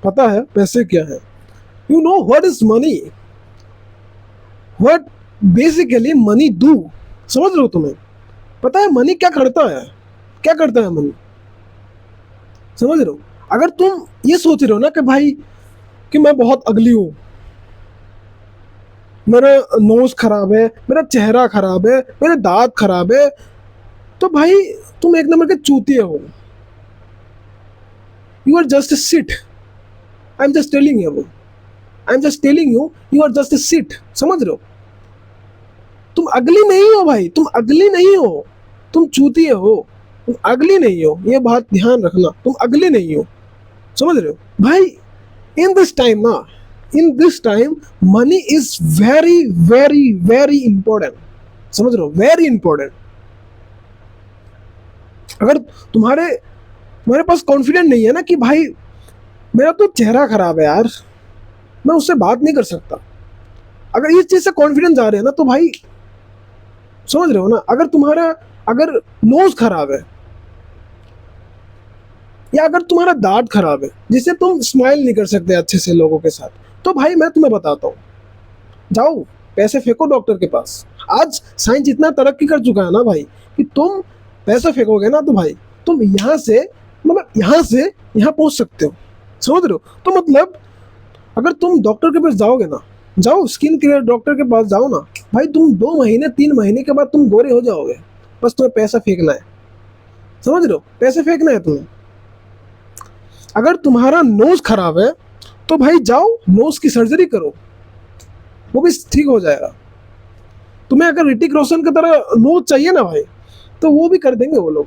पता है पैसे क्या है? You know what is money? What basically money do? समझ रहे हो तुम्हें? पता है मनी क्या करता है? क्या करता है मनी? समझ रहे हो? अगर तुम ये सोच रहे हो ना कि भाई कि मैं बहुत अगली हूं, मेरा नोज खराब है, मेरा चेहरा खराब है, मेरे दांत खराब है, तो भाई तुम एक नंबर के चूतिए हो। You are just a shit. I am just telling you, I am just telling you, you are just a shit. समझ रहे हो? तुम अगली नहीं हो भाई, तुम अगली नहीं हो, तुम चूतिए हो, तुम अगली नहीं हो, ये बात ध्यान रखना, तुम अगली नहीं हो। समझ रहे हो भाई? इन दिस टाइम ना, in this time money is very very very important. समझ रहे हो? Very important. अगर तुम्हारे पास कॉन्फिडेंट नहीं है ना कि भाई मेरा तो चेहरा खराब है यार, मैं उससे बात नहीं कर सकता, अगर इस चीज से कॉन्फिडेंस आ रहे हैं ना तो भाई समझ रहे हो ना, अगर नोज खराब है या अगर तुम्हारा दांत खराब है जिससे तुम स्माइल नहीं कर सकते अच्छे से लोगों के साथ, तो भाई मैं तुम्हें बताता हूँ, जाओ पैसे फेंको डॉक्टर के पास। आज साइंस इतना तरक्की कर चुका है ना भाई कि तुम पैसे फेंकोगे ना तो भाई तुम यहाँ से यहाँ पहुंच सकते हो। समझ रहे हो? तो मतलब अगर तुम डॉक्टर के पास जाओगे ना, जाओ स्किन केयर डॉक्टर के पास जाओ ना भाई, तुम 2 महीने 3 महीने के बाद तुम गोरे हो जाओगे। बस तुम्हें पैसा फेंकना है। समझ रहे हो? पैसे फेंकना है तुम्हें। अगर तुम्हारा नोज खराब है तो भाई जाओ नोज की सर्जरी करो, वो भी ठीक हो जाएगा। तुम्हें अगर ऋतिक रोशन की तरह नोज चाहिए ना भाई तो वो भी कर देंगे वो लोग।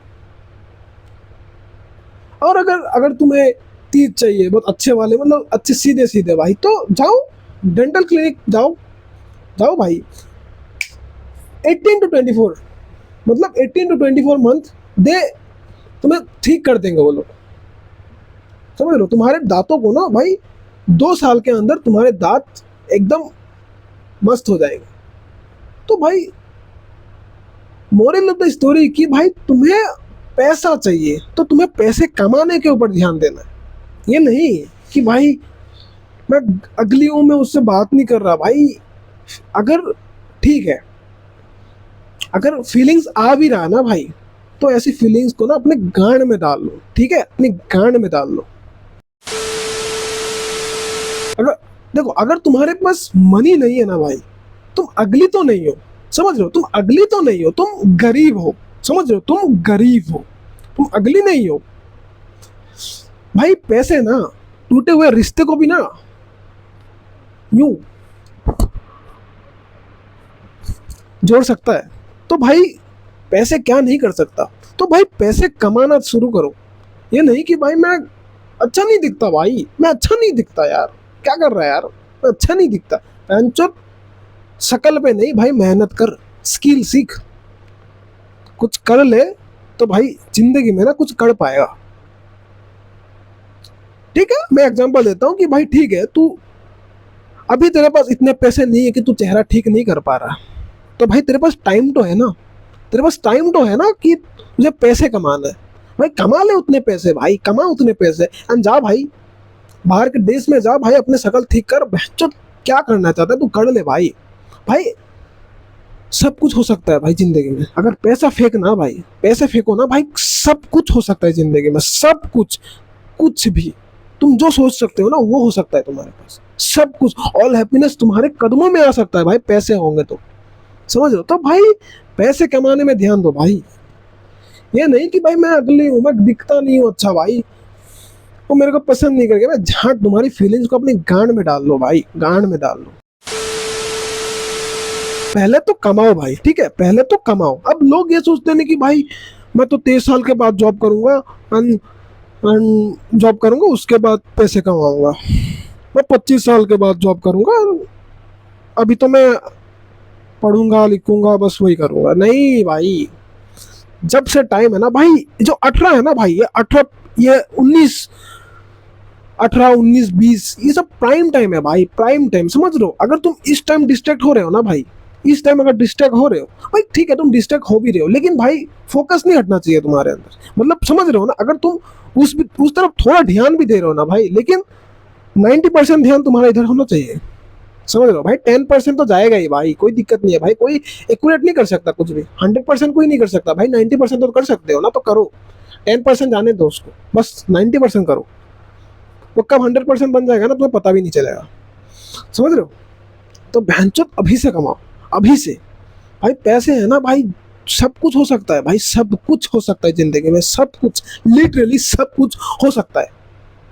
और अगर तुम्हें टीथ चाहिए बहुत अच्छे वाले, मतलब अच्छे सीधे सीधे भाई, तो जाओ डेंटल क्लिनिक जाओ, जाओ भाई। 18 to 24, मतलब 18 to 24 मंथ दे तुम्हें ठीक कर देंगे वो लोग। समझ लो, तुम्हारे दांतों को ना भाई 2 साल के अंदर तुम्हारे दांत एकदम मस्त हो जाएंगे। तो भाई मोरल ऑफ द स्टोरी कि भाई तुम्हें पैसा चाहिए तो तुम्हें पैसे कमाने के ऊपर ध्यान देना है। ये नहीं कि भाई मैं अगली हूं, मैं उससे बात नहीं कर रहा भाई। अगर ठीक है, अगर फीलिंग्स आ भी रहा ना भाई तो ऐसी फीलिंग्स को ना अपने गांड में डाल लो। ठीक है? अपने गांड में डाल लो। अगर देखो, अगर तुम्हारे पास मनी नहीं है ना भाई, तुम अगली तो नहीं हो। समझ रहे हो? तुम अगली तो नहीं हो, तुम गरीब हो। समझ रहे हो? तुम गरीब हो, तुम अगली नहीं हो भाई। पैसे ना टूटे हुए रिश्ते को भी ना यूं जोड़ सकता है। तो भाई पैसे क्या नहीं कर सकता, तो भाई पैसे कमाना शुरू करो। ये नहीं कि भाई मैं अच्छा नहीं दिखता, भाई मैं अच्छा नहीं दिखता यार, क्या कर रहा है यार, मैं अच्छा नहीं दिखता। पैंचो शकल पे नहीं भाई, मेहनत कर, स्किल सीख, कुछ कर ले तो भाई जिंदगी में ना कुछ कर पाएगा। ठीक है? मैं एग्जांपल देता हूँ कि भाई ठीक है, तू अभी तेरे पास इतने पैसे नहीं है कि तू चेहरा ठीक नहीं कर पा रहा, तो भाई तेरे पास टाइम तो है ना, तेरे पास टाइम तो है ना कि तुझे पैसे कमाना है। भाई कमा ले उतने पैसे, भाई कमा उतने पैसे एंड जा भाई बाहर के देश में, जा भाई अपने शकल ठीक कर। बहनचोद क्या करना चाहता है तू कर ले भाई। भाई सब कुछ हो सकता है भाई जिंदगी में, अगर पैसा फेंकना भाई, पैसे फेंको ना भाई, सब कुछ हो सकता है जिंदगी में, सब कुछ। कुछ भी तुम जो सोच सकते हो ना वो हो सकता है तुम्हारे पास, सब कुछ। ऑल हैप्पीनेस तुम्हारे कदमों में आ सकता है भाई, पैसे होंगे तो। समझ लो? तो भाई पैसे कमाने में ध्यान दो भाई। ये नहीं कि भाई मैं अगली हूँ, मैं दिखता नहीं हूँ अच्छा भाई, वो मेरे को पसंद नहीं करके। मैं झांट तुम्हारी फीलिंग्स को अपनी गांड में डाल लो भाई, गांड में डाल लो। पहले तो कमाओ भाई, ठीक है? पहले तो कमाओ। अब लोग ये सोचते हैं कि भाई मैं तो 23 साल के बाद जॉब करूंगा, जॉब करूंगा उसके बाद पैसे कमाऊंगा, मैं 25 साल के बाद जॉब करूंगा, अभी तो मैं पढ़ूंगा लिखूंगा बस वही करूंगा। नहीं भाई, जब से टाइम है ना भाई, जो 18 है ना भाई, ये 18, ये 19, 18, 19, 20, ये सब प्राइम टाइम है भाई, प्राइम टाइम। समझ लो, अगर तुम इस टाइम डिस्ट्रैक्ट हो रहे हो ना भाई, इस टाइम अगर डिस्ट्रैक्ट हो रहे हो भाई, ठीक है तुम डिस्ट्रैक्ट हो भी रहे हो, लेकिन भाई फोकस नहीं हटना चाहिए तुम्हारे अंदर। मतलब समझ रहे हो ना? अगर तुम उस तरफ थोड़ा ध्यान भी दे रहे हो ना भाई, लेकिन 90% ध्यान तुम्हारा इधर होना चाहिए, समझ रहे हो भाई। 10% तो जाएगा ही भाई, कोई दिक्कत नहीं है भाई, कोई एक्यूरेट नहीं कर सकता कुछ भी, 100% कोई नहीं कर सकता भाई, 90% तो कर सकते हो ना, तो करो। 10% जाने दो उसको, बस 90% करो, वो कब 100% बन जाएगा ना तुम्हें पता भी नहीं चलेगा, समझ रहे हो। तो बहनचोद अभी से कमाओ, अभी से भाई। पैसे है ना भाई, सब कुछ हो सकता है भाई, सब कुछ हो सकता है जिंदगी में, सब कुछ, लिटरली सब कुछ हो सकता है।